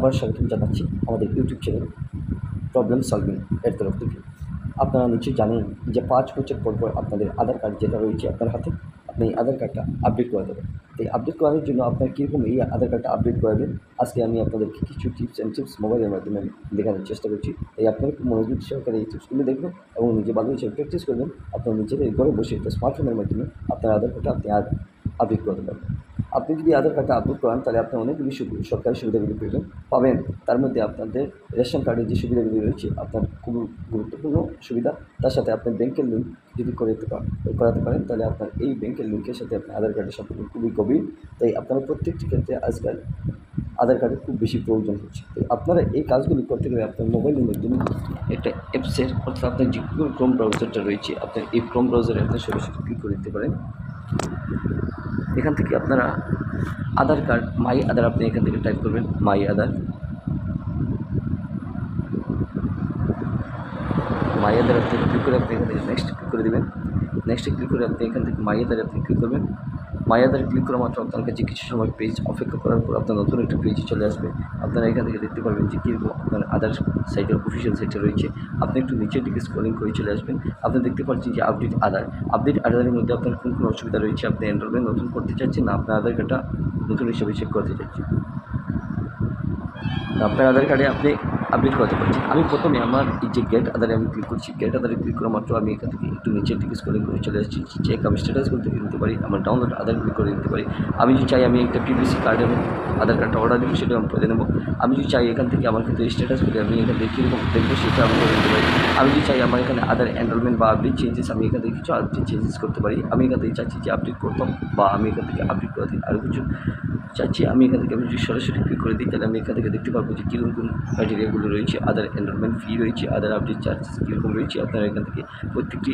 আবার স্বাগতম জানাচ্ছি আমাদের ইউটিউব চ্যানেল প্রবলেম সলভিং এর তরফ থেকে। আপনারা নিশ্চয়ই জানেন যে 5 বছর পর আপনাদের আধার কার্ড যেটা রয়েছে আপনার হাতে, আপনি এই আধার কার্ডটা আপডেট করে দেবেন। তো এই আপডেট করানোর জন্য আপনার কীরকম এই আধার কার্ডটা আপডেট করাবেন, আজকে আমি আপনাদেরকে কিছু টিপস অ্যান্ড ট্রিক্স মোবাইলের মাধ্যমে আমি দেখানোর চেষ্টা করছি। তাই আপনারা খুব মনোযোগ সহকারে এই টিপসগুলো দেখবেন এবং নিজে ভালো হিসেবে প্র্যাকটিস করবেন। আপনার নিজেদের ঘরে বসে একটা স্মার্টফোনের মাধ্যমে আপনার আধার কার্ডটা আপনি আপডেট করতে পারবেন। আপনি যদি আধার কার্ডটা আপডেট করান তাহলে আপনি অনেকগুলি সরকারি সুবিধাগুলি পাবেন। তার মধ্যে আপনাদের রেশন কার্ডের যে সুবিধাগুলি রয়েছে আপনার খুব গুরুত্বপূর্ণ সুবিধা। তার সাথে আপনার ব্যাংকের লিঙ্ক যদি করাতে পারেন তাহলে আপনার এই ব্যাংকের লিঙ্কের সাথে আপনার আধার কার্ডের সম্পর্ক খুবই গভীর। তাই আপনারা প্রত্যেকটি ক্ষেত্রে আজকাল আধার কার্ডের খুব বেশি প্রয়োজন হচ্ছে। তাই আপনারা এই কাজগুলি করতে গেলে আপনার মোবাইলের মাধ্যমে একটা অ্যাপসের অর্থাৎ আপনার যে গুগল ক্রোম ব্রাউজারটা রয়েছে আপনার এই ক্রোম ব্রাউজারে আপনার সরাসরি ক্লিক করে দিতে পারেন। এখান থেকে আপনারা আধার কার্ড মাই আধার আপনি এখান থেকে টাইপ করবেন মাই আধার। আপনি ক্লিক করে আপনি এখান থেকে নেক্সট ক্লিক করে দেবেন। নেক্সটে ক্লিক করে আপনি এখান থেকে মাই আধারে আপনি ক্লিক করবেন। মাই আধারে ক্লিক করা মাত্র আপনার কাছে কিছু সময় পেজ অপেক্ষা করার পর আপনার নতুন একটা পেজে চলে আসবে। আপনারা এখান থেকে দেখতে পারবেন যে কীরকম আপনার আধার সাইটের অফিসিয়াল সাইটে রয়েছে। আপনি একটু নিচের দিকে স্ক্রলিং করে চলে আসবেন। আপনি দেখতে পাচ্ছেন যে আপডেট আধারের মধ্যে আপনার কোন কোন অসুবিধা রয়েছে, আপনি এনরোলমেন্ট নতুন করতে চাচ্ছেন না আপনার আধার কার্ডটা নতুন হিসেবে চেক করতে চাচ্ছেন। আপনার আধার কার্ডে আপনি আপডেট করতে পারছেন। আমি প্রথমে আমার এই যে গেট আধারে আমি ক্লিক করছি। গেট আধারে ক্লিক করা মাত্র আমি এখান থেকে একটু নিচের দিকে স্ক্রলিং করে চলে আসছি। চেক আমি স্ট্যাটাস করতে নিতে পারি, আমার ডাউনলোড আধার ক্লিক করে নিতে পারি। আমি যদি চাই আমি একটা পিভিসি কার্ডে আমি আধার কার্ডটা অর্ডার দেবো, সেটা আমি করে নেবো। আমি যদি চাই এখান থেকে আমার কিন্তু স্ট্যাটাস করে আমি এখান থেকে কীরকম দেখবো সেটা আমি করে নিতে পারি। আমি যদি চাই আমার এখানে আধার এনরোলমেন্ট বা আপডেট চেঞ্জেস আমি এখান থেকে কিছু আপডেট চেঞ্জেস করতে পারি। আমি এখান থেকে চাচ্ছি যে আপডেট করতাম বা আমি এখান থেকে আপডেট করাতে আরও কিছু চাচ্ছি। আমি এখান থেকে আমি যদি সরাসরি ক্লিক করে দিই তাহলে আমি এখান থেকে দেখতে পারবো যে কীরকম ক্রাইটেরিয়াগুলো রয়েছে, আধার এনরোলমেন্ট ফি রয়েছে, আধার আপডেট চার্জেস কীরকম রয়েছে। আপনারা এখান থেকে প্রত্যেকটি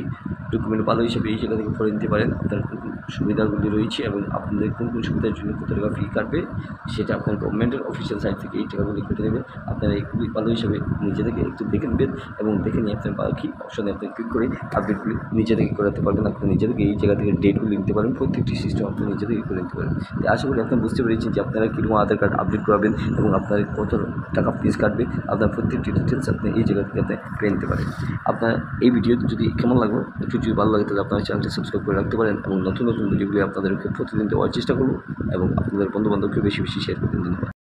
ডকুমেন্ট ভালো হিসেবে এই জায়গা থেকে পড়ে নিতে পারেন। আপনার কোন কোন সুবিধাগুলি রয়েছে এবং আপনাদের কোন কোন সুবিধার জন্য কত টাকা ফি কাটবে সেটা আপনার গভর্নমেন্টের অফিসিয়াল সাইট থেকে এই টাকাগুলি কেটে দেবে। আপনারা এইগুলি ভালো হিসেবে নিজে থেকে একটু দেখে নেবেন এবং দেখে নিয়ে আপনার বাকি অপশনে আপনি ক্লিক করে আপডেটগুলি নিজে থেকে করাতে পারবেন। আপনি নিজে থেকে এই জায়গা থেকে ডেটগুলি নিতে পারেন, প্রত্যেকটি সিস্টেম আপনি নিজে থেকে করে নিতে পারেন। তাই আশা করি আপনি বুঝতে পেরেছেন যে আপনারা কীরকম আধার কার্ড আপডেট করাবেন এবং আপনার কত টাকা ফিস কাটবে। আপনার প্রত্যেকটি ডিটেলস আপনি এই জায়গা থেকে আপনি পেয়ে নিতে পারেন। আপনার এই ভিডিও যদি কেমন লাগলো, একটু যদি ভালো লাগে তাহলে আপনার চ্যানেলটি সাবস্ক্রাইব করে রাখতে পারেন এবং নতুন নতুন ভিডিওগুলি আপনাদেরকে প্রতিদিন দেওয়ার চেষ্টা করব এবং আপনাদের বন্ধুবান্ধবকে বেশি বেশি শেয়ার করে দিন। ধন্যবাদ।